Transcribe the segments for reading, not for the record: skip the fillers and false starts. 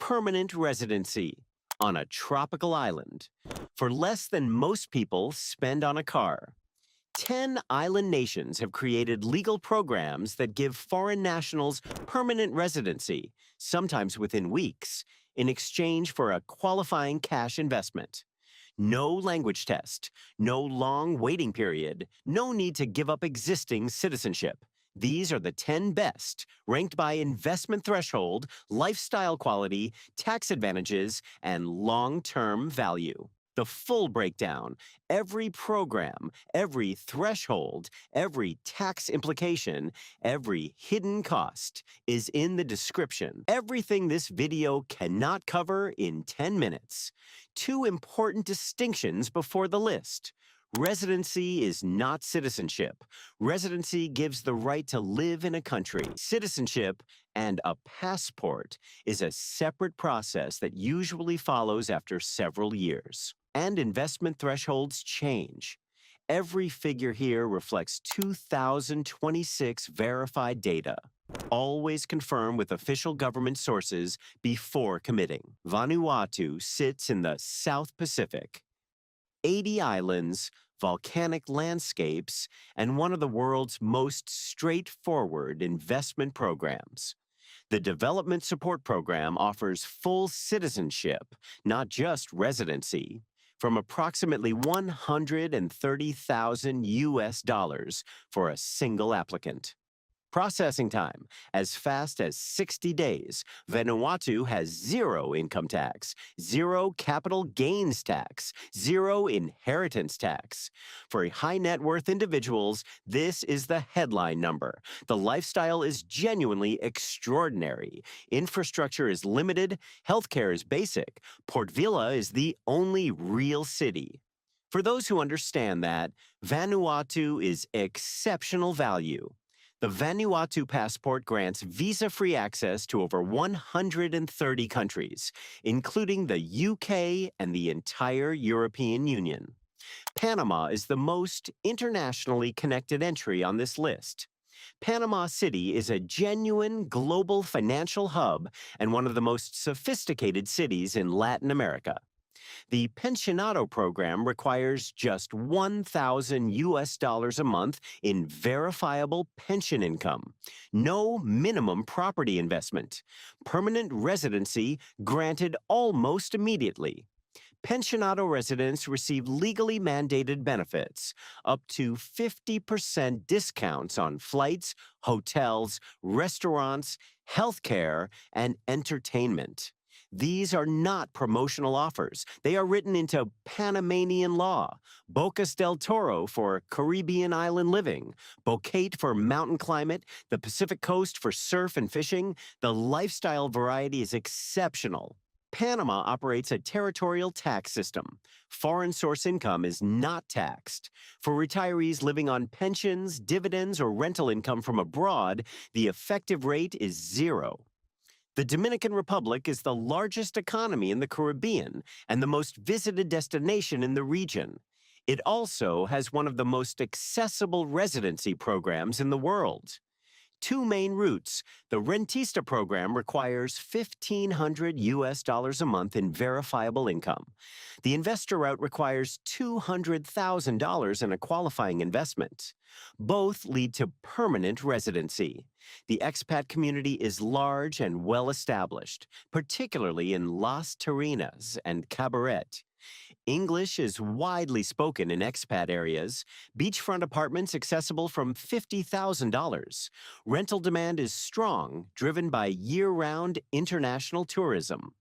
permanent residency on a tropical island for less than most people spend on a car. 10 island nations have created legal programs that give foreign nationals permanent residency, sometimes within weeks, in exchange for a qualifying cash investment. No language test, no long waiting period, no need to give up existing citizenship. These are the 10 best, ranked by investment threshold, lifestyle quality, tax advantages, and long-term value. The full breakdown, every program, every threshold, every tax implication, every hidden cost is in the description. Everything this video cannot cover in 10 minutes. Two important distinctions before the list. Residency is not citizenship. Residency gives the right to live in a country. Citizenship and a passport is a separate process that usually follows after several years. And investment thresholds change. Every figure here reflects 2026 verified data. Always confirm with official government sources before committing. Vanuatu sits in the South Pacific. 80 islands, volcanic landscapes, and one of the world's most straightforward investment programs. The Development Support Program offers full citizenship, not just residency, from approximately $130,000 for a single applicant. Processing time, as fast as 60 days. Vanuatu has zero income tax, zero capital gains tax, zero inheritance tax. For high net worth individuals, this is the headline number. The lifestyle is genuinely extraordinary. Infrastructure is limited, healthcare is basic. Port Vila is the only real city. For those who understand that, Vanuatu is exceptional value. The Vanuatu passport grants visa-free access to over 130 countries, including the UK and the entire European Union. Panama is the most internationally connected entry on this list. Panama City is a genuine global financial hub and one of the most sophisticated cities in Latin America. The Pensionado program requires just $1,000 a month in verifiable pension income. No minimum property investment. Permanent residency granted almost immediately. Pensionado residents receive legally mandated benefits, up to 50% discounts on flights, hotels, restaurants, healthcare, and entertainment. These are not promotional offers. They are written into Panamanian law. Bocas del Toro for Caribbean island living, Bocate for mountain climate, the Pacific Coast for surf and fishing. The lifestyle variety is exceptional. Panama operates a territorial tax system. Foreign source income is not taxed. For retirees living on pensions, dividends, or rental income from abroad, the effective rate is zero. The Dominican Republic is the largest economy in the Caribbean and the most visited destination in the region. It also has one of the most accessible residency programs in the world. Two main routes. The Rentista program requires $1,500 a month in verifiable income. The investor route requires $200,000 in a qualifying investment. Both lead to permanent residency. The expat community is large and well-established, particularly in Las Terrenas and Cabaret. English is widely spoken in expat areas. Beachfront apartments accessible from $50,000. Rental demand is strong, driven by year-round international tourism.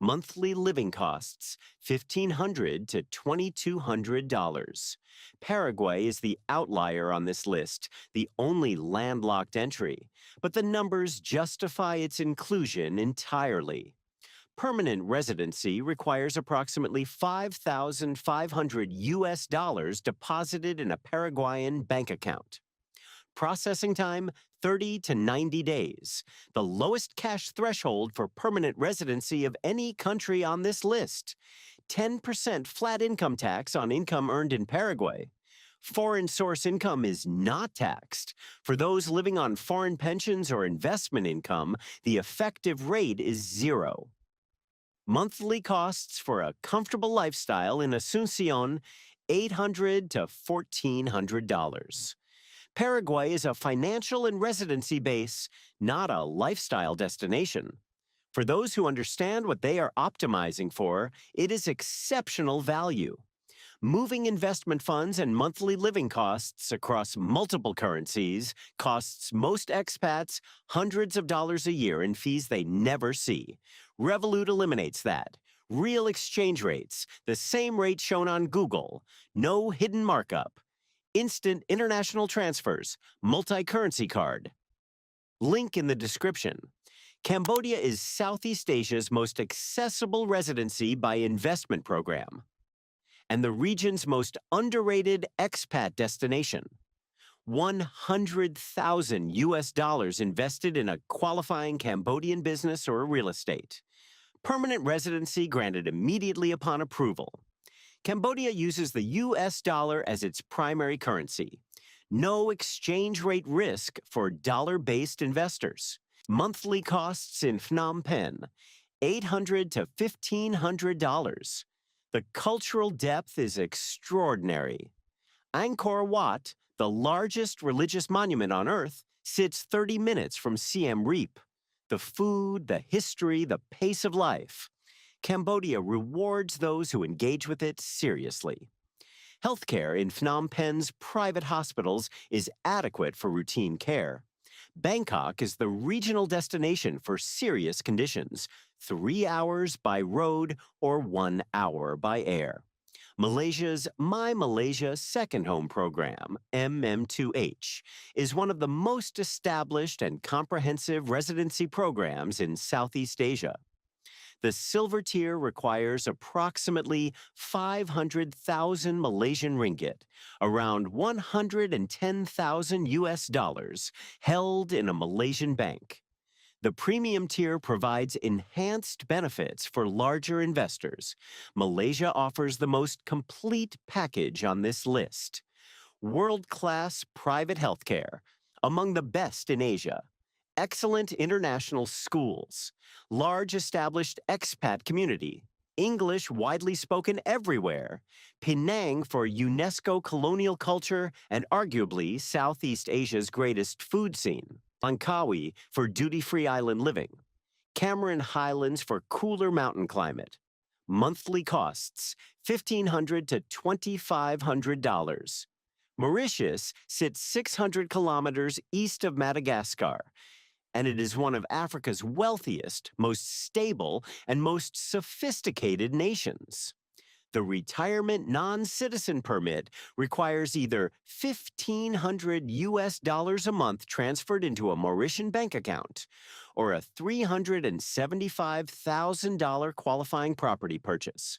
Monthly living costs, $1,500 to $2,200. Paraguay is the outlier on this list, the only landlocked entry, but the numbers justify its inclusion entirely. Permanent residency requires approximately $5,500 deposited in a Paraguayan bank account. Processing time, 30 to 90 days, the lowest cash threshold for permanent residency of any country on this list. 10% flat income tax on income earned in Paraguay. Foreign source income is not taxed. For those living on foreign pensions or investment income, the effective rate is zero. Monthly costs for a comfortable lifestyle in Asuncion, $800 to $1,400. Paraguay is a financial and residency base, not a lifestyle destination. For those who understand what they are optimizing for, it is exceptional value. Moving investment funds and monthly living costs across multiple currencies costs most expats hundreds of dollars a year in fees they never see. Revolut eliminates that. Real exchange rates, the same rate shown on Google, no hidden markup. Instant international transfers, multi-currency card. Link in the description. Cambodia is Southeast Asia's most accessible residency by investment program, and the region's most underrated expat destination. 100,000 US dollars invested in a qualifying Cambodian business or real estate. Permanent residency granted immediately upon approval. Cambodia uses the US dollar as its primary currency. No exchange rate risk for dollar-based investors. Monthly costs in Phnom Penh, $800 to $1,500. The cultural depth is extraordinary. Angkor Wat, the largest religious monument on Earth, sits 30 minutes from Siem Reap. The food, the history, the pace of life. Cambodia rewards those who engage with it seriously. Healthcare in Phnom Penh's private hospitals is adequate for routine care. Bangkok is the regional destination for serious conditions, 3 hours by road or 1 hour by air. Malaysia's My Malaysia Second Home Program, MM2H, is one of the most established and comprehensive residency programs in Southeast Asia. The silver tier requires approximately 500,000 Malaysian ringgit, around 110,000 US dollars, held in a Malaysian bank. The premium tier provides enhanced benefits for larger investors. Malaysia offers the most complete package on this list. World-class private healthcare, among the best in Asia. Excellent international schools, large established expat community, English widely spoken everywhere, Penang for UNESCO colonial culture and arguably Southeast Asia's greatest food scene, Langkawi for duty-free island living, Cameron Highlands for cooler mountain climate. Monthly costs, $1,500 to $2,500. Mauritius sits 600 kilometers east of Madagascar, and it is one of Africa's wealthiest, most stable, and most sophisticated nations. The retirement non-citizen permit requires either 1,500 US dollars a month transferred into a Mauritian bank account or a $375,000 qualifying property purchase.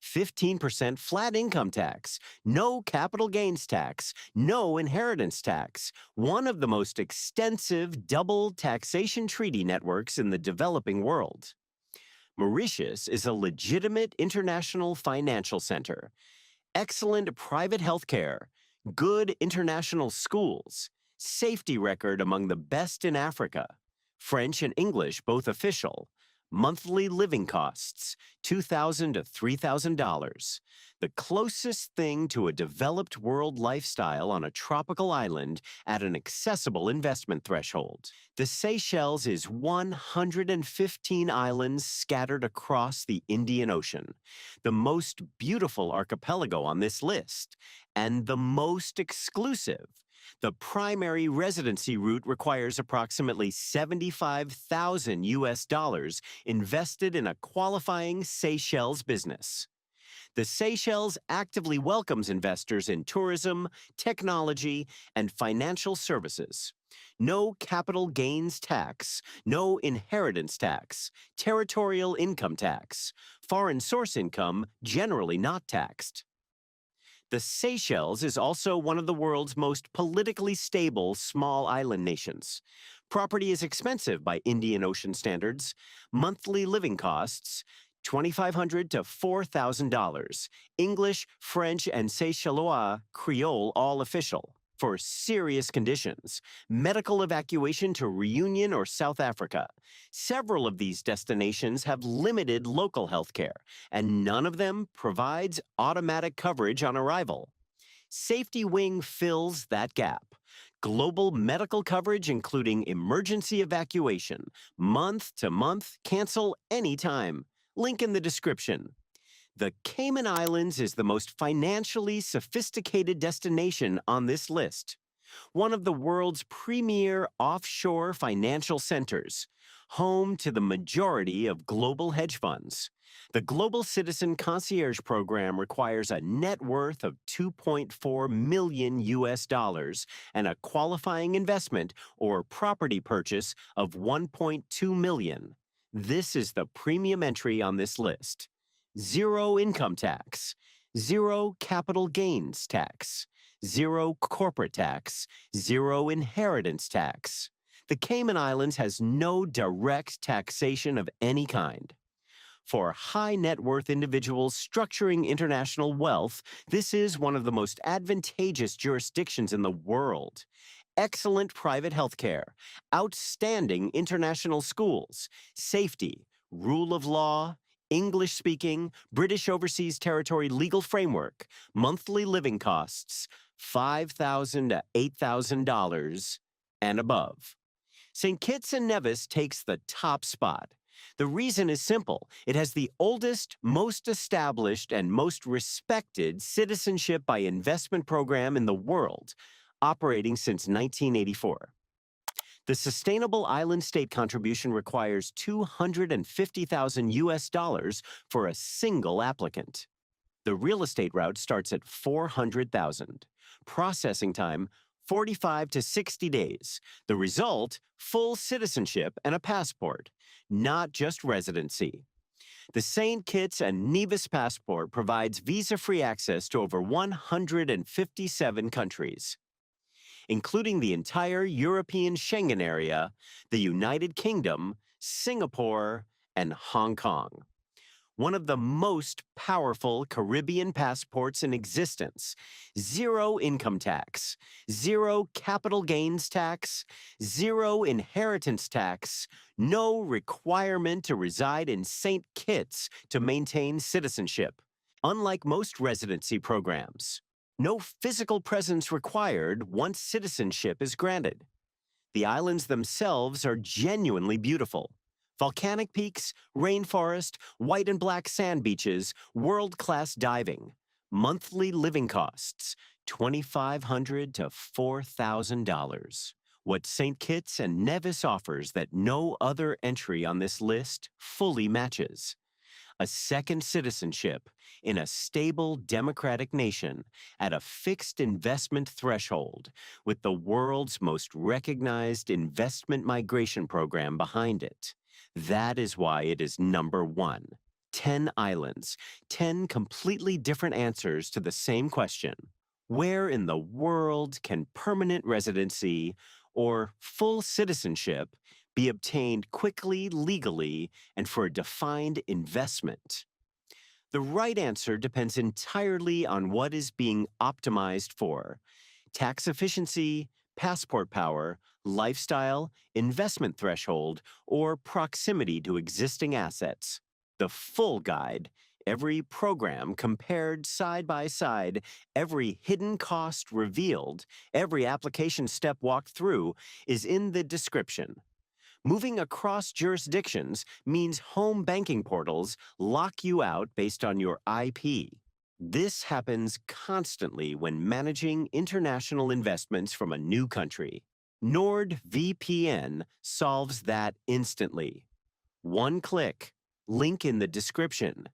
15% flat income tax, no capital gains tax, no inheritance tax, one of the most extensive double taxation treaty networks in the developing world. Mauritius is a legitimate international financial center, excellent private health care, good international schools, safety record among the best in Africa, French and English both official, monthly living costs, $2,000 to $3,000, the closest thing to a developed world lifestyle on a tropical island at an accessible investment threshold. The Seychelles is 115 islands scattered across the Indian Ocean, the most beautiful archipelago on this list, and the most exclusive. The primary residency route requires approximately 75,000 US dollars invested in a qualifying Seychelles business. The Seychelles actively welcomes investors in tourism, technology, and financial services. No capital gains tax, no inheritance tax, territorial income tax, foreign source income generally not taxed. The Seychelles is also one of the world's most politically stable small island nations. Property is expensive by Indian Ocean standards. Monthly living costs, $2,500 to $4,000. English, French, and Seychellois Creole all official. for serious conditions, medical evacuation to Reunion or South Africa. Several of these destinations have limited local health care, and none of them provides automatic coverage on arrival. Safety Wing fills that gap. Global medical coverage, including emergency evacuation, month to month, cancel anytime. Link in the description. The Cayman Islands is the most financially sophisticated destination on this list. One of the world's premier offshore financial centers, home to the majority of global hedge funds. The Global Citizen Concierge Program requires a net worth of 2.4 million US dollars and a qualifying investment or property purchase of 1.2 million. This is the premium entry on this list. Zero income tax, zero capital gains tax, zero corporate tax, zero inheritance tax. The Cayman Islands has no direct taxation of any kind. For high net worth individuals structuring international wealth, this is one of the most advantageous jurisdictions in the world. Excellent private health care, outstanding international schools, safety, rule of law, English speaking, British Overseas Territory legal framework, monthly living costs, $5,000 to $8,000 and above. St. Kitts and Nevis takes the top spot. The reason is simple. It has the oldest, most established, and most respected citizenship by investment program in the world, operating since 1984. The Sustainable Island State contribution requires 250,000 US dollars for a single applicant. The real estate route starts at 400,000. Processing time, 45 to 60 days. The result, full citizenship and a passport, not just residency. The St. Kitts and Nevis passport provides visa-free access to over 157 countries, including the entire European Schengen area, the United Kingdom, Singapore, and Hong Kong. One of the most powerful Caribbean passports in existence. Zero income tax, zero capital gains tax, zero inheritance tax, no requirement to reside in St. Kitts to maintain citizenship. Unlike most residency programs, no physical presence required once citizenship is granted. The islands themselves are genuinely beautiful. Volcanic peaks, rainforest, white and black sand beaches, world-class diving. Monthly living costs, $2,500 to $4,000. What St. Kitts and Nevis offers that no other entry on this list fully matches. A second citizenship in a stable democratic nation at a fixed investment threshold with the world's most recognized investment migration program behind it. That is why it is number one. 10 islands, 10 completely different answers to the same question. Where in the world can permanent residency or full citizenship be obtained quickly, legally, and for a defined investment? The right answer depends entirely on what is being optimized for: tax efficiency, passport power, lifestyle, investment threshold, or proximity to existing assets. The full guide, every program compared side by side, every hidden cost revealed, every application step walked through, is in the description. Moving across jurisdictions means home banking portals lock you out based on your IP. This happens constantly when managing international investments from a new country. NordVPN solves that instantly. One click, link in the description.